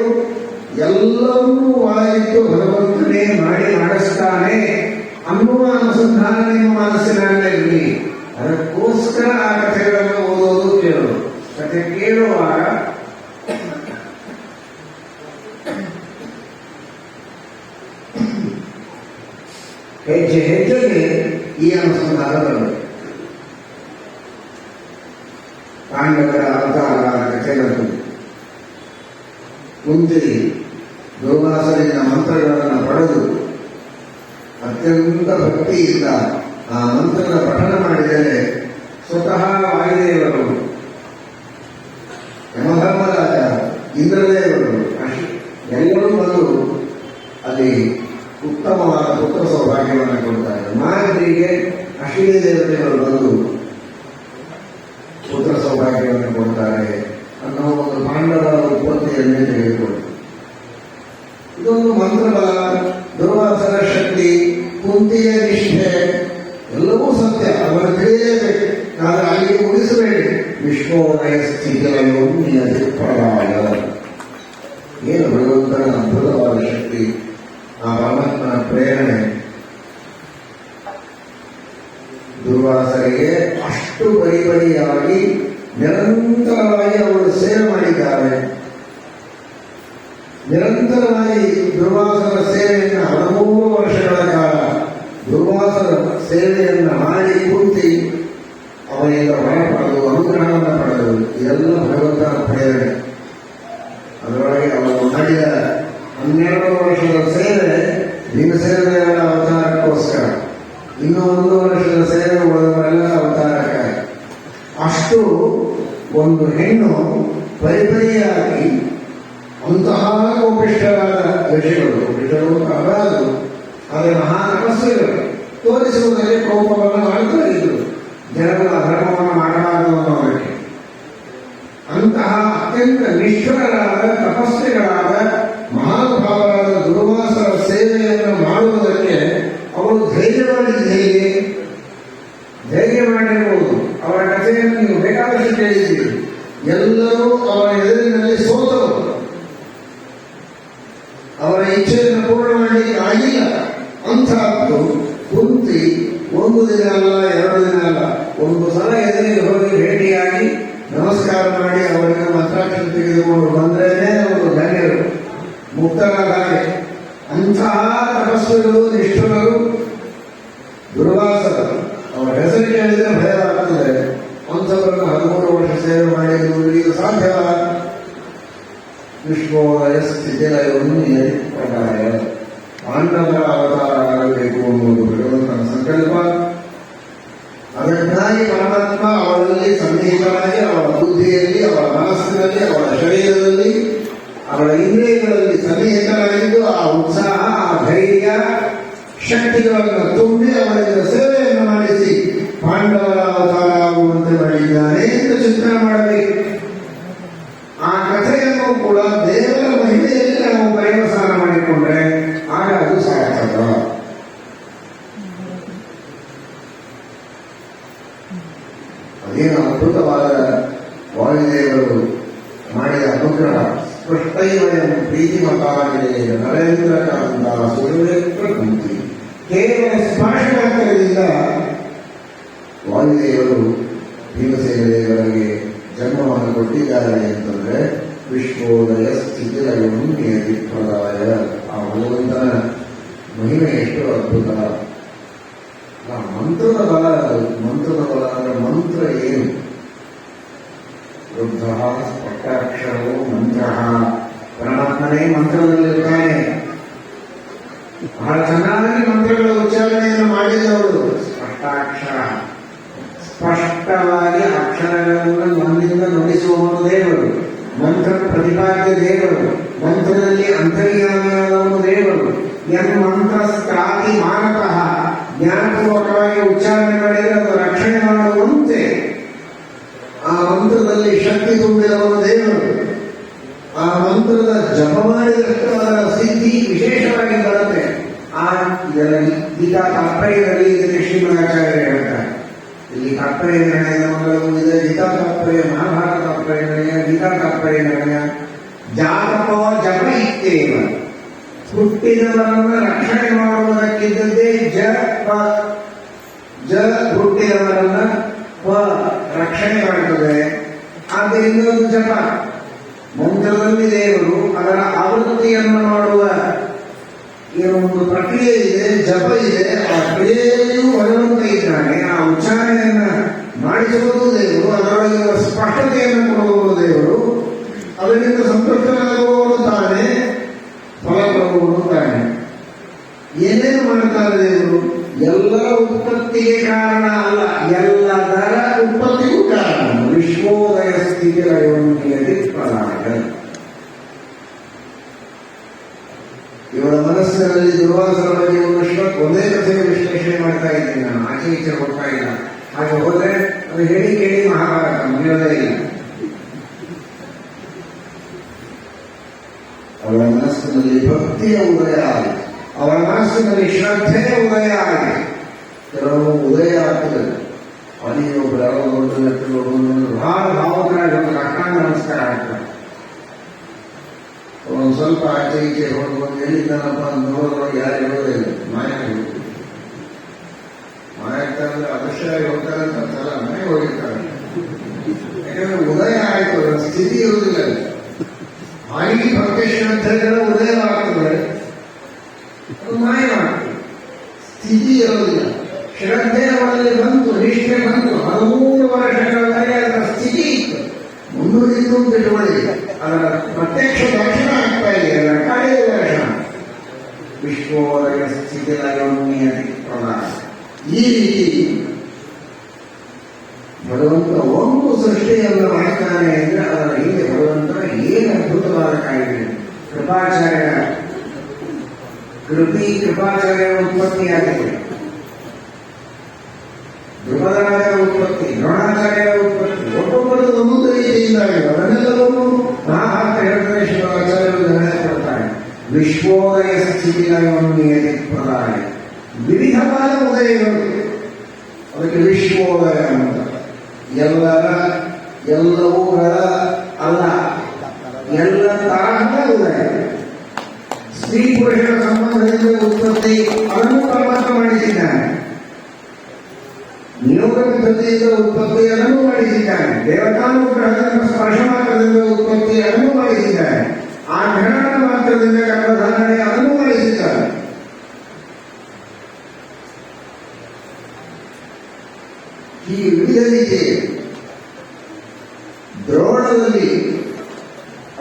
ಎಲ್ಲವನ್ನೂ ಒಳಗಿಟ್ಟು ಭಗವಂತನೇ ಮಾಡಿಸ್ತಾನೆ ಅನ್ನುವ ಅನುಸಂಧಾನ ನಿಮ್ಮ ಮನಸ್ಸಿನಲ್ಲೇ ಇರಲಿ. ಅದಕ್ಕೋಸ್ಕರ ಆ ಕಥೆಗಳನ್ನು ಓದೋದು, ಕೇಳೋದು. ಕಥೆ ಕೇಳುವಾಗ ಹೆಜ್ಜೆ ಹೆಜ್ಜೆಗೆ ಈ ಅನುಸಂಧಾನ ಬರಬೇಕು. ಪಾಂಡವರ ಅವತಾರ ಕಥೆಗಳನ್ನು ಕುಂತಿ ದುರ್ವಾಸರಿಂದ ಮಂತ್ರಗಳನ್ನು ಪಡೆದು ಅತ್ಯಂತ ಭಕ್ತಿಯಿಂದ ಆ ಮಂತ್ರಗಳ ಪಠನ ಮಾಡಿದರೆ ಸ್ವತಃ ವಾಯುದೇವರು, ಯಮಧರ್ಮರಾಜ, ಇಂದ್ರದೇವರು ಎಲ್ಲರೂ ಬಂದು ಅಲ್ಲಿ ಉತ್ತಮವಾದ ಪುತ್ರ ಸೌಭಾಗ್ಯವನ್ನು ಕೊಡ್ತಾರೆ. ಮಾಗರಿಗೆ ಅಶ್ವಿನಿ ದೇವತೆಗಳು ಬಂದು ಪುತ್ರ ಸೌಭಾಗ್ಯವನ್ನು ಕೊಡ್ತಾರೆ ಅನ್ನೋ ಒಂದು ಪಾಂಡವರ ಉತ್ಪತ್ತಿಯನ್ನೇ ತೆಗೆದುಕೊಂಡು ಇದೊಂದು ಮಂತ್ರಬಲ, ದುರ್ವಾಸನ ಶಕ್ತಿ, ಕುಂತಿಯ ನಿಷ್ಠೆ ಎಲ್ಲವೂ ಸತ್ಯ. ಅವರ ತಿಳಿಯಲೇಬೇಕು. ಆದರೆ ಅಲ್ಲಿಗೆ ಉಳಿಸಬೇಡಿ. ವಿಶ್ವೋದಯ ಸ್ಥಿತಿಯೋ ನಿಯತಿ ಪ್ರಳಯ. ಏನು ಭಗವಂತನ ಅದ್ಭುತವಾದ ಶಕ್ತಿ, ಆ ಪರಮಾತ್ಮನ ಪ್ರೇರಣೆ. ದುರ್ವಾಸರಿಗೆ ಅಷ್ಟು ಪರಿಪರಿಯಾಗಿ ನಿರಂತರವಾಗಿ ಅವರು ಸೇವೆ ಮಾಡಿದ್ದಾರೆ. ನಿರಂತರವಾಗಿ ದುರ್ವಾಸನ ಸೇವೆಯನ್ನು 13 ವರ್ಷಗಳ ಕಾಲ ದುರ್ವಾಸನ ಸೇವೆಯನ್ನು ಮಾಡಿ ಕುಂತಿ ಅವನಿಂದ ಹೊರ ಪಡೆದು ಅನುಗ್ರಹವನ್ನು ಪಡೆದು ಇದೆಲ್ಲ ಭಗವಂತನ ಪ್ರೇರಣೆ. ಅದರೊಳಗೆ ಅವರು ಮಾಡಿದ 12 ವರ್ಷದ ಸೇವೆ ಭೀಮಸೇನರ ಅವತಾರಕ್ಕೋಸ್ಕರ, ಇನ್ನೂ 1 ವರ್ಷದ ಸೇವೆ ಉಳಿದವರೆಲ್ಲ ಅವತಾರಕ್ಕಾಗಿ. ಅಷ್ಟು ಒಂದು ಹೆಣ್ಣು ಪರಿಪರಿಯಾಗಿ ಅಂತಹ ಕೋಪಿಷ್ಠರಾದ ಋಷಿಗಳು ಅಬಾರದು, ಆದರೆ ಮಹಾ ತಪಸ್ವಿಗಳು ತೋರಿಸುವುದಕ್ಕೆ ಕೋಪವನ್ನು ಮಾಡ್ತಾ ಇದ್ರು, ಜನಗಳ ಅಧರ್ಮವನ್ನು ಮಾಡಬಾರದು ಅನ್ನೋದಕ್ಕೆ. ಅಂತಹ ಅತ್ಯಂತ ನಿಷ್ಠುರರಾದ ತಪಸ್ವಿಗಳಾದ ಮಹಾನುಭಾವರಾದ ದುರ್ವಾಸರ ಸೇವೆಯನ್ನು ಮಾಡುವುದಕ್ಕೆ ಅವರು ಧೈರ್ಯ ಮಾಡಿದ್ದು ಹೇಗೆ? ಧೈರ್ಯ ಮಾಡಿರಬಹುದು. ಅವರ ಕಥೆಯನ್ನು ನೀವು ಬೇಕಾದಷ್ಟು ಕೇಳಿದ್ದೀರಿ. ಎಲ್ಲರೂ ಅವರ ಎದುರಿನಲ್ಲಿ ಸೋತರು. ಅವರ ಇಚ್ಛೆಯನ್ನು ಪೂರ್ಣ ಮಾಡಲಿಕ್ಕೆ ಆಗಿಲ್ಲ. ಅಂಥದ್ದು ಕುಂತಿ 1 ದಿನ ಅಲ್ಲ, 2 ದಿನ ಅಲ್ಲ, 1 ಸಲ ಎದುರಿಗೆ ಹೋಗಿ ಭೇಟಿಯಾಗಿ ನಮಸ್ಕಾರ ಮಾಡಿ ಅವರಿಗೆ ಮಂತ್ರಾಕ್ಷರ ತೆಗೆದುಕೊಂಡು ಬಂದ್ರೇನೆ ಅವರು ಧನ್ಯರು, ಮುಕ್ತರಾದಾಗ. ಅಂತಹ ತಪಸ್ವಿಗಳು, ನಿಷ್ಠುರರು ದುರ್ವಾಸರು. ಅವರ ಹೆಸರು ಕೇಳಿದರೆ ಭಯವಾಗ್ತದೆ. ಅಂಥವರನ್ನು 13 ವರ್ಷ ಸೇವೆ ಮಾಡಿದ್ದು ಈಗ ಸಾಧ್ಯವ? ವಿಶ್ವೋದಯ ಸ್ಥಿತಿಲಯವನ್ನು ಪ್ರಕಾಯ ಪಾಂಡವರ ಅವತಾರ ಆಗಬೇಕು ಅನ್ನುವುದು ಭಗವಂತನ ಸಂಕಲ್ಪ. ಅದಕ್ಕಾಗಿ ಪರಮಾತ್ಮ ಅವರಲ್ಲಿ ಸನ್ನಿಹಿತನಾಗಿ ಅವರ ಬುದ್ಧಿಯಲ್ಲಿ, ಅವರ ಮನಸ್ಸಿನಲ್ಲಿ, ಅವರ ಶರೀರದಲ್ಲಿ, ಅವರ ಇಂದ್ರಿಯಗಳಲ್ಲಿ ಸನ್ನಿಹಿತನಾಗಿದ್ದು ಆ ಉತ್ಸಾಹ, ಆ ಧೈರ್ಯ, ಶಕ್ತಿಗಳನ್ನು ತುಂಬಿ ಅವರಿಂದ ಸೇವೆಯನ್ನು ಮಾಡಿಸಿ ಪಾಂಡವರ ಅವತಾರ ಆಗುವಂತೆ ಮಾಡಿದ್ದಾನೆ ಎಂದು ಚಿಂತನೆ ಮಾಡಬೇಕು. ಆ ಕಥೆಯನ್ನು ಕೂಡ ದೇವರ ಮಹಿಮೆಯಲ್ಲಿ ನಾವು ಪರ್ಯವಸಾನ ಮಾಡಿಕೊಂಡ್ರೆ ಆಗ ಅದು ಸಾರ್ಥಕ. ಅದೇನು ಅದ್ಭುತವಾದ ವಾಯುದೇವರು ಮಾಡಿದ ಅನುಗ್ರಹ. ಸ್ಪಷ್ಟೈವಯಂ ಪ್ರೀತಿಮತಾಗಿದೆ ನರೇಂದ್ರ ಕಾಂತ ಸುರೇಂದ್ರ ಕುಂತಿ. ಕೇವಲ ಸ್ಪರ್ಶಮಾತ್ರದಿಂದ ವಾಯುದೇವರು ಭೀಮಸೇನ ದೇವರಿಗೆ ಜನ್ಮವನ್ನು ಕೊಟ್ಟಿದ್ದಾರೆ ಅಂತಂದ್ರೆ ವಿಶ್ವೋದಯ ಸ್ಥಿತಿಲಯವನ್ನು ನಿಯತಿ ಪ್ರದಾಯ. ಆ ಭಗವಂತನ ಮಹಿಮೆ ಎಷ್ಟು ಅದ್ಭುತ. ಆ ಮಂತ್ರದ ಬಲ, ಮಂತ್ರದ ಬಲ ಅಂದ್ರೆ ಮಂತ್ರ ಏನು? ವೃದ್ಧ ಸ್ಪಷ್ಟಾಕ್ಷರವು ಮಂತ್ರ. ಪರಮಾತ್ಮನೇ ಮಂತ್ರದಲ್ಲಿರ್ತಾನೆ. ಬಹಳ ಚೆನ್ನಾಗಿ ಮಂತ್ರಗಳ ಉಚ್ಚಾರಣೆಯನ್ನು ಮಾಡಿದವರು. ಸ್ಪಷ್ಟಾಕ್ಷರ, ಸ್ಪಷ್ಟವಾಗಿ ಅಕ್ಷರಗಳನ್ನು ನಮ್ಮಿಂದ ನುಡಿಸುವವರು ದೇವರು. ಮಂತ್ರ ಪ್ರತಿಪಾದ್ಯ ದೇವರು, ಮಂತ್ರದಲ್ಲಿ ಅಂತರ್ಯಾಮಿಯಾದವನು ದೇವರು. ಮಂತ್ರ ಸ್ಥಾತಿ ಮಾನತಃ, ಜ್ಞಾನಪೂರ್ವಕವಾಗಿ ಉಚ್ಚಾರಣೆ ಮಾಡಿದರೆ ಅದು ರಕ್ಷಣೆ ಮಾಡುವಂತೆ ಆ ಮಂತ್ರದಲ್ಲಿ ಶಕ್ತಿ ತುಂಬಿದವನು ದೇವರು. ಆ ಮಂತ್ರದ ಜಪ ಮಾಡಿದಷ್ಟು ಅದರ ಸಿದ್ಧಿ ವಿಶೇಷವಾಗಿ ಬರುತ್ತೆ. ಆ ಇದರ ಗೀತಾ ತಾತ್ಪರ್ಯದಲ್ಲಿ ಇದಕ್ಕೆ ಶ್ರೀಮದಾಚಾರ್ಯ ಹೇಳ್ತಾರೆ. ಇಲ್ಲಿ ತಾತ್ಪರ್ಯ ನಿರ್ಣಯದ ಮಂಗಲವೂ ಇದೆ, ಗೀತಾ ತಾತ್ಪರ್ಯ, ಮಹಾಭಾರತ ತಾತ್ಪರ್ಯ ನಿರ್ಣಯ, ಗೀತಾ ತಾತ್ಪರ್ಯ ನಿರ್ಣಯ. ಜಾತಕೋ ಜಪ ಇತ್ತೇವ, ಹುಟ್ಟಿದವರನ್ನು ರಕ್ಷಣೆ ಮಾಡುವುದಕ್ಕಿದ್ದಂತೆ ಹುಟ್ಟಿದವರನ್ನ ರಕ್ಷಣೆ ಮಾಡುತ್ತದೆ. ಆದ್ದರಿಂದ ಒಂದು ಜಪ, ಮಂತ್ರದಲ್ಲಿ ದೇವರು, ಅದರ ಆವೃತ್ತಿಯನ್ನು ಮಾಡುವ ಏನೋ ಒಂದು ಪ್ರಕ್ರಿಯೆ ಇದೆ, ಜಪ ಇದೆ. ಆ ಕ್ರಿಯೆಯಲ್ಲಿಯೂ ಭಗವಂತ ಇದ್ದಾನೆ. ಆ ಉಚ್ಚಾರಣೆಯನ್ನ ಮಾಡಿಸುವುದು ದೇವರು, ಅದರೊಳಗೆ ಸ್ಪಷ್ಟತೆಯನ್ನು ಕೊಡುವುದು ದೇವರು, ಅದರಿಂದ ಸಂತುಷ್ಟನಾಗುವವನು ತಾನೇ, ಫಲ ಕೊಡುವವನು ತಾನೇ. ಏನೇನು ಮಾಡ್ತಾರೆ ದೇವರು? ಎಲ್ಲರ ಉತ್ಪತ್ತಿಗೆ ಕಾರಣ ಅಲ್ಲ, ಎಲ್ಲದರ ಉತ್ಪತ್ತಿಗೂ ಕಾರಣ. ವಿಶ್ವೋದಯ ಸ್ಥಿತಿ ಲಯೋನ್ಯತೆ ಪರಾಗ. ಇವಳ ಮನಸ್ಸಿನಲ್ಲಿ ದುರ್ವಾಸನ ಬಗ್ಗೆ ಒಂದೇ ಕಥೆಗೆ ವಿಶ್ಲೇಷಣೆ ಮಾಡ್ತಾ ಇದ್ದೀನಿ ನಾನು, ಆಚೆ ಈಚೆ ಹೋಗ್ತಾ ಇಲ್ಲ. ಹಾಗೆ ಹೋದ್ರೆ ಅದು ಹೇಳಿ ಕೇಳಿ ಮಹಾಭಾರತ ಮುಗಿಯೋದೇ ಇಲ್ಲ. ಅವಳ ಮನಸ್ಸಿನಲ್ಲಿ ಭಕ್ತಿಯ ಉದಯ ಆಗಿದೆ, ಅವಳ ಮನಸ್ಸಿನಲ್ಲಿ ಶ್ರದ್ಧೆಯ ಉದಯ ಆಗಿದೆ. ಕೆಲವು ಉದಯ ಆಗ್ತದೆ, ಅವನಿಗೊಬ್ಬರು ಬಹಳ ಭಾವಕರಾಗಿ ಒಂದು ಅಷ್ಟಾಂಗ ನಮಸ್ಕಾರ ಆಗ್ತಾರೆ. ಒಂದು ಸ್ವಲ್ಪ ಆಚೆ ಈಚೆ ಹೋಗ್ಬೋದು, ಎಲ್ಲಿದ್ದಾನಪ್ಪ ಅಂತ ನೋಡಿದ್ರೆ ಯಾರು ಇರೋದಿಲ್ಲ, ಮಾಯ ಹೋಗ್ತೀವಿ. ಮಾಯ ಆಗ್ತಾರೆ, ಅವಶ್ಯವಾಗಿ ಹೋಗ್ತಾರೆ ಅಂತಲ್ಲ, ಮನೆ ಹೋಗಿರ್ತಾರೆ. ಯಾಕಂದ್ರೆ ಉದಯ ಆಯ್ತು, ಅದರ ಸ್ಥಿತಿ ಇರುವುದಿಲ್ಲ. ಹಾಗೆ ಭಕ್ತಿ ಶ್ರದ್ಧೆಗಳ ಉದಯವಾಗ್ತದೆ, ಅದು ಮಾಯವಾಗ್ತದೆ, ಸ್ಥಿತಿ ಇರೋದಿಲ್ಲ. ಶ್ರದ್ಧೆ ಅವರಲ್ಲಿ ಬಂತು, ನಿಷ್ಠೆ ಬಂತು, 13 ವರ್ಷಗಳವರೆಗೆ ಅದರ ಸ್ಥಿತಿ ಇತ್ತು, ಮುಂದುವರಿತು ಅಂತ ತಿಳುವಳಿ. ಅದರ ಪ್ರತ್ಯಕ್ಷ ದರ್ಶನ ಆಗ್ತಾ ಇದೆ, ಅದರ ಕಾರ್ಯ ದರ್ಶನ. ವಿಶ್ವೋದಯ ಸ್ಥಿತಿ ಲಯೋನ್ಯತೆ ಪ್ರದಾನ. ಈ ರೀತಿ ಭಗವಂತ ಒಂದು ಸೃಷ್ಟಿಯನ್ನು ಮಾಡ್ತಾನೆ ಅಂದ್ರೆ ಅದರ ಹಿಂದೆ ಭಗವಂತನ ಏನು ಅದ್ಭುತವಾದ ಕಾರ್ಯ. ಕೃಪಾಚಾರ್ಯ ಉತ್ಪತ್ತಿಯಾಗಿದೆ, ಧ್ರುವರಾಜರ ಉತ್ಪತ್ತಿ, ದ್ರೋಣಾಚಾರ್ಯರ ಉತ್ಪತ್ತಿ, ಒಬ್ಬೊಬ್ಬರದ್ದು ಒಂದೊಂದು ರೀತಿಯಿಂದಾಗಿದೆ. ಅದನ್ನೆಲ್ಲವೂ ಮಹಾಭಾರತ ಹೇಳ್ತಾರೆ, ಶಿವಾಚಾರ್ಯರು ನಿರ್ಣಯ ಕೊಡ್ತಾರೆ. ವಿಶ್ವೋದಯ ಸ್ಥಿತಿ ಲಯೋನ್ಯತೆ ಪ್ರದಾನ. ವಿವಿಧವಾದ ಉದಯಗಳು, ಅದಕ್ಕೆ ವಿಶ್ವೋದಯ ಅಂತ. ಎಲ್ಲವುಗಳ ಅಲ್ಲ, ಎಲ್ಲ ತರಹದ ಉದಯ. ಸ್ತ್ರೀ ಪುರುಷರ ಸಂಬಂಧದಿಂದ ಉತ್ಪತ್ತಿ, ಅದನ್ನು ಪರಮಾತ್ಮ ಮಾಡಿಸಿದ್ದಾನೆ. ನಿಯೋಗ ಪದ್ಧತಿಯಿಂದ ಉತ್ಪತ್ತಿ, ಅದನ್ನು ಮಾಡಿಸಿದ್ದಾನೆ. ದೇವತಾನುಗ್ರಹದಿಂದ ಸ್ಪರ್ಶ ಮಾತ್ರದಿಂದ ಉತ್ಪತ್ತಿ, ಅದನ್ನು ಮಾಡಿಸಿದ್ದಾನೆ. ಆ ಗ್ರಹಣ ಮಾತ್ರದಿಂದ ಗರ್ಭಧಾರಣೆ, ಅದನ್ನು ಮಾಡಿಸಿದ್ದಾನೆ. ಈ ವಿವಿಧ ರೀತಿ ದ್ರೋಣದಲ್ಲಿ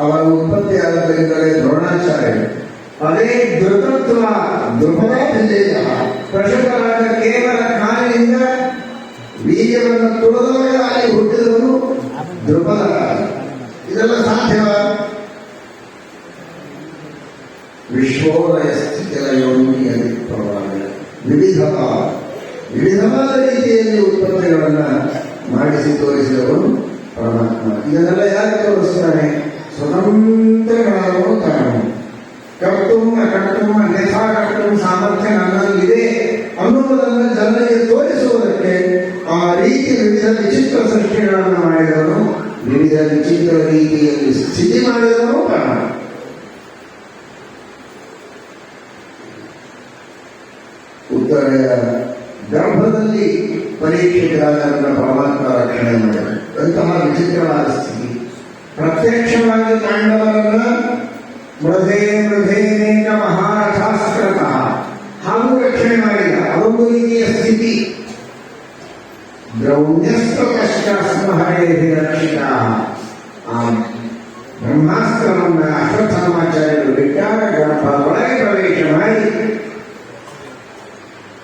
ಅವರ ಉತ್ಪತ್ತಿಯಾದರಿಂದಲೇ ದ್ರೋಣಾಚಾರ್ಯರು. ಅದೇ ಧೃತತ್ವ, ಧ್ರುಪದ ವಿಜಯ, ಪ್ರಶುಕರಾದ ಕೇವಲ ಕಾಲಿನಿಂದ ವೀರ್ಯವನ್ನು ತುಳಿದವಾಗ ಅಲ್ಲಿ ಹುಟ್ಟಿದವರು ಧ್ರುಪದ. ಇದೆಲ್ಲ ಸಾಧ್ಯವ? ವಿಶ್ವೋದಯ ಸ್ಥಿತಿಲಯೋನ್ಯತೆ ಪ್ರಭಾವ. ವಿವಿಧವಾದ ರೀತಿಯಲ್ಲಿ ಉತ್ಪತ್ತಿಗಳನ್ನ ಮಾಡಿಸಿ ತೋರಿಸಿದವರು ಪರಮಾತ್ಮ. ಇದನ್ನೆಲ್ಲ ಯಾಕೆ ತೋರಿಸ್ತಾನೆ? ಸ್ವತಂತ್ರಗಳಾಗುವ ಕಾರಣ. ಕರ್ತು ಅಕರ್ತು ಅನ್ಯಥಾ ಕರ್ತು ಸಾಮರ್ಥ್ಯ ನನ್ನಲ್ಲಿದೆ ಅನ್ನುವುದನ್ನು ಜನರಿಗೆ ತೋರಿಸುವುದಕ್ಕೆ ಆ ರೀತಿ ವಿವಿಧ ವಿಚಿತ್ರ ಸೃಷ್ಟಿಗಳನ್ನು ಮಾಡಿದವನು, ವಿವಿಧ ವಿಚಿತ್ರ ರೀತಿಯಲ್ಲಿ ಸ್ಥಿತಿ ಮಾಡಿದವನು ಕಾರಣ. ಉತ್ತರೆಯ ಗರ್ಭದಲ್ಲಿ ಪರೀಕ್ಷೆಗಾರರನ್ನ ಪರಮಾತ್ಮ ರಕ್ಷಣೆ ಮಾಡಿದ ಅಂತಹ ವಿಚಿತ್ರವಾದ ಸ್ಥಿತಿ. ಪ್ರತ್ಯಕ್ಷವಾಗಿ ಕಾಂಡವರನ್ನ ಮೃಧೇನೇಕ ಮಹಾರಥಾಸ್ಕೃತಃ ಹಾಗೂ ರಕ್ಷಣೆ ಮಾಡಿದ, ಅದೊಂದು ರೀತಿಯ ಸ್ಥಿತಿ. ದ್ರೌಣ್ಯಸ್ತ್ವಕಶ್ಚಾಸ್ಮಹರೇಹಿ ರಕ್ಷಿತ. ಆ ಬ್ರಹ್ಮಾಸ್ತ್ರವನ್ನ ಅಶ್ವತ್ಥಾಮಾಚಾರ್ಯರು ಬಿಟ್ಟಾಗ ಗರ್ಭದೊಳಗೆ ಪ್ರವೇಶ ಮಾಡಿ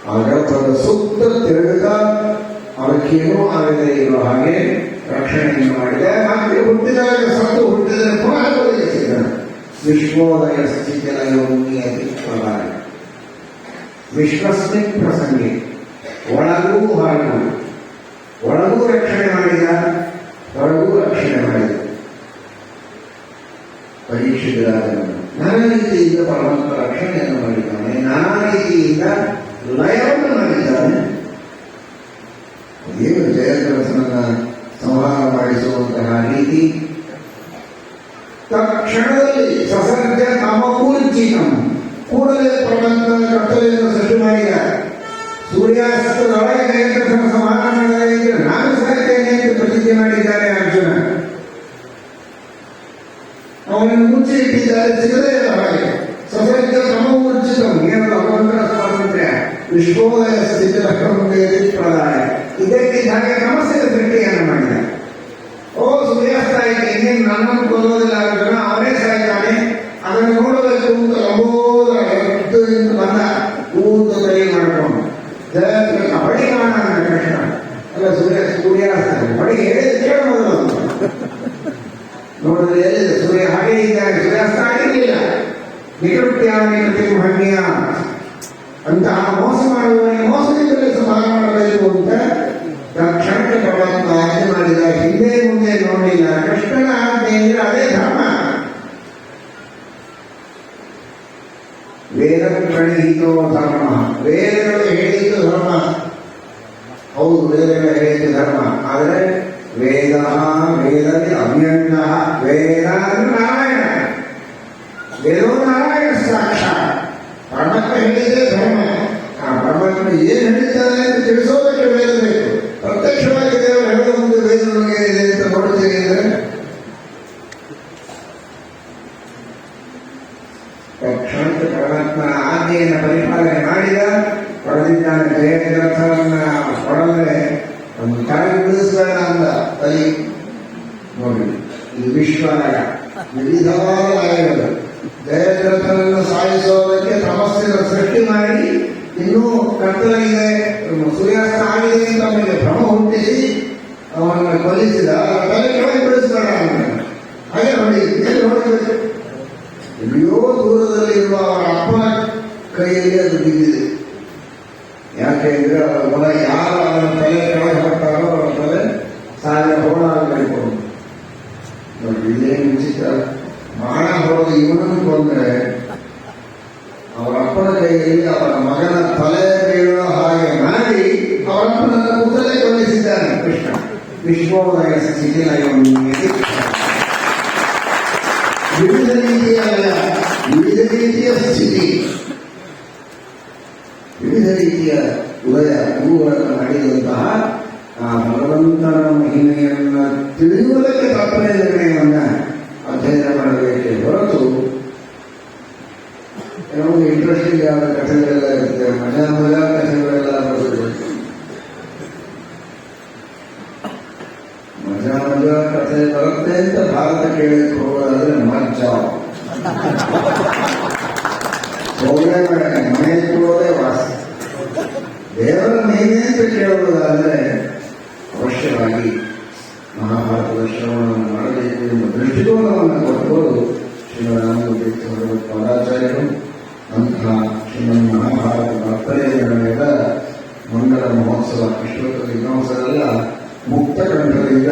ಆ ಗರ್ಭದ ಸುತ್ತ ತಿರುಗುತ್ತಾ ಅದಕ್ಕೇನೂ ಆಗದೆ ಇರುವ ಹಾಗೆ ರಕ್ಷಣೆಯನ್ನು ಮಾಡಿದೆ. ಮತ್ತೆ ಹುಟ್ಟಿದಾಗ ಸತ್ತು ಹುಟ್ಟಿದ ವಿಶ್ವೋದಯ ಸ್ಥಿತಿಲಯೋನ್ಯತಿ ಪ್ರಧಾನ. ವಿಶ್ವಸ್ಮಿನ್ ಪ್ರಸಂಗಿ, ಒಳಗೂ ಹೊರಗೂ, ಒಳಗೂ ರಕ್ಷಣೆ ಮಾಡಿದ, ಹೊರಗೂ ರಕ್ಷಣೆ ಮಾಡಿದ ಪರೀಕ್ಷಿತರಾದವನು. ನಾನಾ ರೀತಿಯಿಂದ ಪರಮಾತ್ಮ ರಕ್ಷಣೆಯನ್ನು ಮಾಡಿದ್ದಾನೆ, ನಾನಾ ರೀತಿಯಿಂದ ಲಯವನ್ನು ಮಾಡಿದ್ದಾನೆ. ಏನು ಜಯದ್ರಥನನ್ನ ಸಂಹಾರ ಮಾಡಿಸುವಂತಹ ರೀತಿ. ತಕ್ಷಣದಲ್ಲಿ ಸಸರ್ಜ ತಮಪೂರ್ಜಿತಂ, ಕೂಡಲೇ ಪರಮಾತ್ಮನ ಕರ್ತವ್ಯವನ್ನು ಸೃಷ್ಟಿ ಮಾಡಿದ. ಸೂರ್ಯಾಸ್ತದೊಳಗೆ ಜಯದ್ರಥನ ಸಂಹಾರ ಮಾಡಿದರೆ ಇದ್ರೆ ನಾನು ಸಾಯ್ತೇನೆ ಎಂದು ಪ್ರತಿಜ್ಞೆ ಮಾಡಿದ್ದಾರೆ ಅರ್ಜುನ. ಅವನನ್ನು ಮುಚ್ಚಿ ಇಟ್ಟಿದ್ದಾರೆ, ಸಿಗದೇ ಇಲ್ಲ ಹಾಗೆ. ಸಸರ್ಜ ತಮಪೂರ್ಜಿತಂ, ಕೇವಲ ಭಗವಂತನ ಸ್ವಾತಂತ್ರ್ಯ. ವಿಶ್ವೋದಯ ಸ್ಥಿತಿ ಪ್ರದಾಯ, ಇದಕ್ಕೆ ಹಾಗೆ ಸಮಸ್ಯೆಯ ಸೃಷ್ಟಿಯನ್ನು ಮಾಡಿದ. ಓ ಸೂರ್ಯಾಸ್ತ ಆಯ್ತು, ಇನ್ನೇನು ನನ್ನನ್ನು ಕೊಲ್ಲೋದಿಲ್ಲ ಅರ್ಜುನ, ಅವನೇ ಸಾಯ್ತಾನೆ, ಅದನ್ನು ನೋಡಬೇಕು ಅಂತ ಲಂಬೋದರ ಎದ್ದು ಎಂದು ಬಂದ. ಕೂತು ಕೈ ಮಾಡಿಕೊಂಡು ಬಡಿ ಮಾಡ ಕೃಷ್ಣ ಅಲ್ಲ, ಸೂರ್ಯಾಸ್ತ ಬಡಿ ಹೇಳಿದ ಕೇಳಬಹುದು. ನೋಡಿದ್ರೆ ಎಲ್ಲಿದೆ ಸೂರ್ಯ ಹಾಗೆ ಇದ್ದಾರೆ, ಸೂರ್ಯಾಸ್ತ ಆಗಿರಲಿಲ್ಲ. ನಿಕೃತ್ಯಾಮಿ ಹಣ್ಣಿಯ ಅಂತಹ ಮೋಸ ಮಾಡುವವನಿಗೆ ಮೋಸದಿಂದಲೇ ಸಂಹಾರ ಮಾಡಬೇಕು ಅಂತ ತಕ್ಷಣಕ್ಕೆ ಪರಮಾತ್ಮ ಆಜ್ಞೆ ಮಾಡಿದ. ಹಿಂದೆ ಮುಂದೆ ನೋಡಿಲ್ಲ. ಕೃಷ್ಣನ ಆಜ್ಞೆ ಅಂದ್ರೆ ಅದೇ ಧರ್ಮ. ವೇದ ಪ್ರಣೀತೋ ಧರ್ಮ, ವೇದಗಳು ಹೇಳಿದ್ದು ಧರ್ಮ. ಹೌದು, ವೇದಗಳು ಹೇಳಿದ್ದು ಧರ್ಮ. ಆದರೆ ವೇದ ವೇದದಲ್ಲಿ ಅನ್ಯಣ್ಣ, ವೇದ ಅಂದ್ರೆ ನಾರಾಯಣ, ವೇದೋ ನಾರಾಯಣ ಸಾಕ್ಷಾತ್. ಪರಮಾತ್ಮ ಹೇಳಿದ್ದೇ ಧರ್ಮ. ಆ ಪರಮಾತ್ಮ ಏನು ಹೇಳಿದ್ದಾನೆ ಅಂತ ತಿಳಿಸೋದಕ್ಕೆ ವೇದ ಬೇಕು. ಪ್ರತ್ಯಕ್ಷವಾಗಿ ದೇವರು ಹೇಳೋ ಮುಂದೆ ವೇದ ಏನಿದೆ ಅಂತ ನೋಡ್ತೀರಿ ಅಂದ್ರೆ ತಕ್ಷಣಕ್ಕೆ ಪರಮಾತ್ಮ ಆಜ್ಞೆಯನ್ನು ಪರಿಪಾಲನೆ ಮಾಡಿದ. ಪಡೆದಿದ್ದಾನೆ ಜಯದ್ರಥವನ್ನ ಕೊಡಲೆ ಒಂದು ಕಾಯಿ ಬಿಡಿಸ್ಬೇಡ ಅಂದ ತಲೆ. ನೋಡಿ, ಇದು ವಿಶ್ವನಗ ವಿವಿಧವಾದ ಲಯಗಳು. ಜಯದ್ರಥನನ್ನು ಸಾಯಿಸೋದಕ್ಕೆ ಸಮಸ್ಯೆಯನ್ನು ಸೃಷ್ಟಿ ಮಾಡಿ, ಇನ್ನೂ ಕತ್ತಲಿದೆ, ಸೂರ್ಯಾಸ್ತ ಆಗಿದೆ ಅಂತ ಅವನಿಗೆ ಭ್ರಮ ಹುಟ್ಟಿಸಿ ಅವನನ್ನು ಕೊಲ್ಲಿಸಿದ. ತಲೆ ಕೆಳಗೆ ಬಿಡಿಸ್ಬೇಡ ಅಂತ. ಹಾಗೆ ನೋಡಿ, ನೋಡಬೇಕು, ಎಲ್ಲಿಯೋ ದೂರದಲ್ಲಿರುವ ಅವರ ಅಪ್ಪನ ಕೈಯಲ್ಲಿ ಅದು ಬಿದ್ದಿದೆ. ಯಾಕೆ ಅಂದ್ರೆ ಅವರ ಮೊಲ ಯಾರು ಅವನ ತಲೆ ಕೆಳಗೆ ಹಾಕ್ತಾರೋ ಅವರ ತಲೆ ಸಾಲ ಹೋಣ ಮಾಡಿಕೊಂಡು. ನೋಡಿ, ಇದೇನು ವಿಚಿತ್ರ. ಬಾಣ ಹೊಡೆದು ಇವನನ್ನು ಕೊಂದ್ರೆ ಅವರ ಅಪ್ಪನ ಕೈಯಲ್ಲಿ ಅವರ ಮಗನ ತಲೆ ಬೀಳೋ ಹಾಗೆ ಮಾಡಿ ಅವರ ಅಪ್ಪನನ್ನು ಕೂದಲೇ ಕೊಲ್ಲಿಸಿದ್ದಾನೆ ಕೃಷ್ಣ. ವಿಶ್ವೋದಯ ಸ್ಥಿತಿ ವಿವಿಧ ರೀತಿಯ ಲಯ, ವಿವಿಧ ರೀತಿಯ ಸ್ಥಿತಿ, ವಿವಿಧ ರೀತಿಯ ಉದಯ, ಇವುಗಳನ್ನು ಮಾಡಿದಂತಹ ಆ ಭಗವಂತನ ಮಹಿಮೆಯನ್ನು ತಿಳಿಯುವುದಕ್ಕೆ ತಾತ್ಪರ್ಯ ನಿರ್ಣಯವನ್ನ ಅಧ್ಯಯನ ಮಾಡಬೇಕೆ ಹೊರತು ಕೆಲವೊಂದು ಇಂಟ್ರೆಸ್ಟಿಂಗ್ ಆದ ಕಥೆಗಳೆಲ್ಲ ಇರುತ್ತೆ. ಮಜಾ ಕಥೆಗಳೆಲ್ಲ ಬರುತ್ತೆ. ಮಜಾ ಕಥೆ ಬರುತ್ತೆ ಅಂತ ಭಾರತ ಕೇಳಕ್ಕೆ ಹೋಗೋದಾದ್ರೆ ಮಜ್ಜಾ ಹೋಗಲೇ ಬೇಡ, ಮನೆ ಕೊಡೋದೇ ವಾಸ. ದೇವರ ಮಹಿಮೆ ಅಂತ ಕೇಳುವುದಾದ್ರೆ ಅವಶ್ಯವಾಗಿ ಮಹಾಭಾರತದ ಶ್ರವಣವನ್ನು ಮಾಡಬೇಕು ಎಂಬ ದೃಷ್ಟಿಕೋನವನ್ನು ಕೊಟ್ಟವರು ಶ್ರೀರಾಮತೀರ್ಥ ಪಾದಾಚಾರ್ಯರು. ಅಂತಹ ಶ್ರೀಮನ್ ಮಹಾಭಾರತ ತಾತ್ಪರ್ಯದ ಮಂಗಲ ಮಹೋತ್ಸವ, ವಿಶ್ವತ್ವ ವಿದ್ವಾಂಸರೆಲ್ಲ ಮುಕ್ತ ಕಂಠದಿಂದ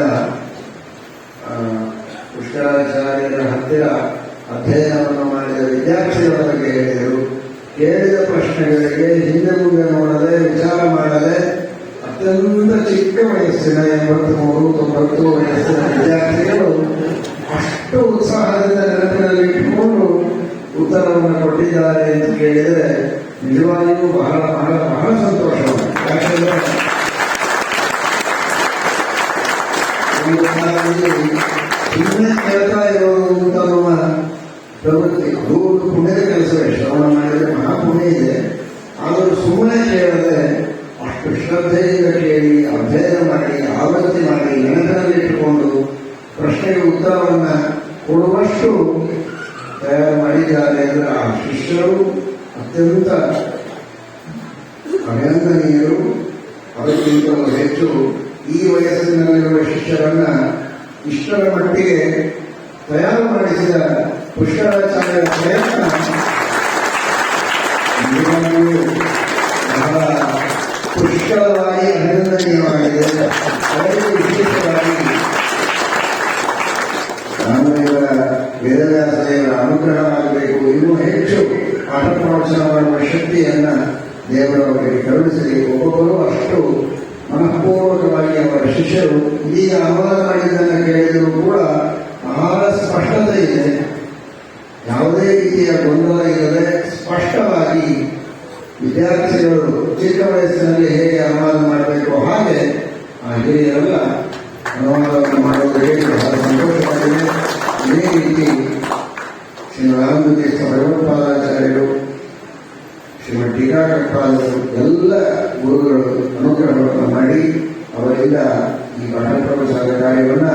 ಪುಷ್ಕರಾಚಾರ್ಯರ ಹತ್ತಿರ ಅಧ್ಯಯನವನ್ನು ಮಾಡಿದ ವಿದ್ಯಾರ್ಥಿಗಳ ಬಗ್ಗೆ ಹೇಳಿದರು. ಕೇಳಿದ ಪ್ರಶ್ನೆಗಳಿಗೆ ಹಿಂದೆ ಮುಂದೆ ನೋಡದೆ, ವಿಚಾರ ಮಾಡದೆ, ಅತ್ಯಂತ ಚಿಕ್ಕ ವಯಸ್ಸಿನ 83-90 ವಯಸ್ಸಿನ ವಿದ್ಯಾರ್ಥಿಗಳು ಅಷ್ಟು ಉತ್ಸಾಹದಿಂದ ನೆನಪಿನಲ್ಲಿ ಇಟ್ಟುಕೊಂಡು ಉತ್ತರವನ್ನು ಕೊಟ್ಟಿದ್ದಾರೆ ಅಂತ ಕೇಳಿದರೆ ನಿಜವಾಗಿಯೂ ಬಹಳ ಬಹಳ ಬಹಳ ಸಂತೋಷವಾಗಿದೆ. ಯಾಕೆಂದರೆ ಸುಮ್ಮನೆ ಕೇಳ್ತಾ ಇರೋದು ಅಂತ ನಮ್ಮ ಪ್ರವೃತ್ತಿ. ಅದು ಒಂದು ಪುಣ್ಯದ ಕೆಲಸವೇ. ಶ್ರವಣ ಮಾಡಿದರೆ ಮಹಾಪುಣ್ಯ ಇದೆ. ಆದರೂ ಸುಮ್ಮನೆ ಕೇಳದೆ ಅಷ್ಟು ಶ್ರದ್ಧೆಯಿಂದ ಕೇಳಿ, ಅಧ್ಯಯನ ಮಾಡಿ, ಆವೃತ್ತಿ ಮಾಡಿ, ನೆನಪಿನಲ್ಲಿಟ್ಟುಕೊಂಡು ಪ್ರಶ್ನೆಗೆ ಉತ್ತರವನ್ನ ಕೊಡುವಷ್ಟು ತಯಾರು ಮಾಡಿದ್ದಾರೆ ಅಂದರೆ ಆ ಶಿಷ್ಯರು ಅತ್ಯಂತ ಅಭಿನಂದನೀಯರು. ಅದಕ್ಕಿಂತಲೂ ಹೆಚ್ಚು ಈ ವಯಸ್ಸಿನಲ್ಲಿರುವ ಶಿಷ್ಯರನ್ನ ಇಷ್ಟರ ಮಟ್ಟಿಗೆ ತಯಾರು ಮಾಡಿಸಿದ ಪುಷ್ಕರಾಚಾರ್ಯರ ಪ್ರಯತ್ನ ನಿಜವಾಗಿಯೂ ಬಹಳ ಪುಷ್ಕಳವಾಗಿ ಅಭಿನಂದನೀಯವಾಗಿದೆ. ಅದಕ್ಕೆ ವಿಶೇಷವಾಗಿ ರಾಮದೇವರ ವೇದವ್ಯಾಸದೇವರ ಅನುಗ್ರಹ ಆಗಬೇಕು, ಇನ್ನೂ ಹೆಚ್ಚು ಪಾಠ ಪ್ರವಚನ ಮಾಡುವ ಶಕ್ತಿಯನ್ನ ದೇವರು ಅವರಿಗೆ ಕರುಣಿಸಲಿ. ಒಬ್ಬೊಬ್ಬರು ಅಷ್ಟು ಮನಃಪೂರ್ವಕವಾಗಿ ಅವರ ಶಿಷ್ಯರು ಇದೀಗ ಅನುವಾದ ಮಾಡಿದ್ದನ್ನು ಕೇಳಿದರೂ ಕೂಡ ಬಹಳ ಸ್ಪಷ್ಟತೆ ಇದೆ, ಯಾವುದೇ ರೀತಿಯ ಗೊಂದಲ ಇಲ್ಲದೆ ಸ್ಪಷ್ಟವಾಗಿ ವಿದ್ಯಾರ್ಥಿಗಳು ಚಿಕ್ಕ ವಯಸ್ಸಿನಲ್ಲಿ ಹೇಗೆ ಅನುವಾದ ಮಾಡಬೇಕು ಹಾಗೆ ಆ ಹಿರಿಯರೆಲ್ಲ ಅನುವಾದವನ್ನು ಮಾಡುವುದು ಹೇಗೆ ಬಹಳ ಸಂತೋಷವಾಗಿದೆ. ಇದೇ ರೀತಿ ಶ್ರೀ ರಾಮತೀರ್ಥ ಭಗವತ್ಪಾದಾಚಾರ್ಯರು, ಶ್ರೀಮದ್ ಟೀಕಾಕೃಪಾದರು ಎಲ್ಲ ಗುರುಗಳು ಅನುಗ್ರಹವನ್ನು ಮಾಡಿ ಅವರಿಂದ ಈ ಪಾಠ ಪ್ರವಚನದ ಕಾರ್ಯವನ್ನು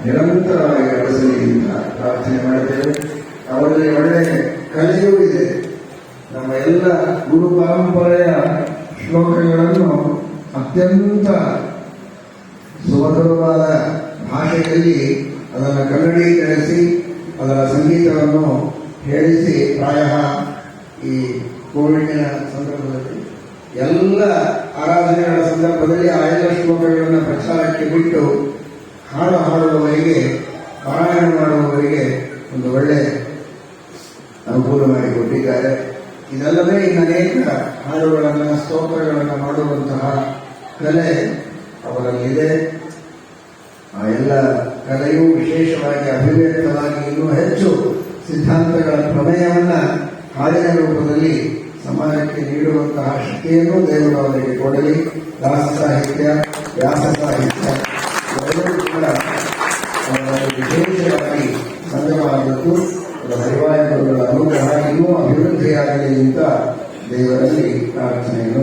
ನಿರಂತರವಾಗಿ ನಡೆಸಲಿ ಅಂತ ಪ್ರಾರ್ಥನೆ ಮಾಡುತ್ತೇವೆ. ಅವರಲ್ಲಿ ಒಳ್ಳೆಯ ಕಲೆಯೂ ಇದೆ. ನಮ್ಮ ಎಲ್ಲ ಗುರು ಪರಂಪರೆಯ ಶ್ಲೋಕಗಳನ್ನು ಅತ್ಯಂತ ಸುಮಧುರವಾದ ಭಾಷೆಯಲ್ಲಿ ಅದನ್ನು ಕನ್ನಡೀಕರಿಸಿ ಅದರ ಸಂಗೀತವನ್ನು ಹೇಳಿಸಿ, ಪ್ರಾಯಃ ಈ ಕೋವಿಡ್ನ ಸಂದರ್ಭದಲ್ಲಿ ಎಲ್ಲ ಆರಾಧನೆಗಳ ಸಂದರ್ಭದಲ್ಲಿ ಆ ಎಲ್ಲ ಶ್ಲೋಕಗಳನ್ನು ಪ್ರಚಾರಕ್ಕೆ ಬಿಟ್ಟು ಹಾಡುವವರಿಗೆ, ಪಾರಾಯಣ ಮಾಡುವವರಿಗೆ ಒಂದು ಒಳ್ಳೆ ಅನುಕೂಲ ಮಾಡಿಕೊಟ್ಟಿದ್ದಾರೆ. ಇದಲ್ಲದೆ ಇನ್ನು ಅನೇಕ ಹಾಡುಗಳನ್ನು, ಸ್ತೋತ್ರಗಳನ್ನು ಮಾಡುವಂತಹ ಕಲೆ ಅವರಲ್ಲಿದೆ. ಆ ಎಲ್ಲ ಕಲೆಯೂ ವಿಶೇಷವಾಗಿ ಅಭಿವ್ಯಕ್ತವಾಗಿ ಇನ್ನೂ ಹೆಚ್ಚು ಸಿದ್ಧಾಂತಗಳ ಪ್ರಮೇಯವನ್ನು ಹಾಡಿನ ರೂಪದಲ್ಲಿ ಸಮಾಜಕ್ಕೆ ನೀಡುವಂತಹ ಶಕ್ತಿಯನ್ನು ದೇವರು ಅವರಿಗೆ ಕೊಡಲಿ. ದಾಸ ಸಾಹಿತ್ಯ, ವ್ಯಾಸ ಸಾಹಿತ್ಯ ಎರಡೂ ಕೂಡ ವಿಶೇಷವಾಗಿ ಸಂಗಮವಾದದ್ದು. ಹರಿವಾಯುಗಳ ಅನುಗ್ರಹ ಇನ್ನೂ ಅಭಿವೃದ್ಧಿಯಾಗಲಿ ಅಂತ ದೇವರಲ್ಲಿ ಪ್ರಾರ್ಥನೆಯನ್ನು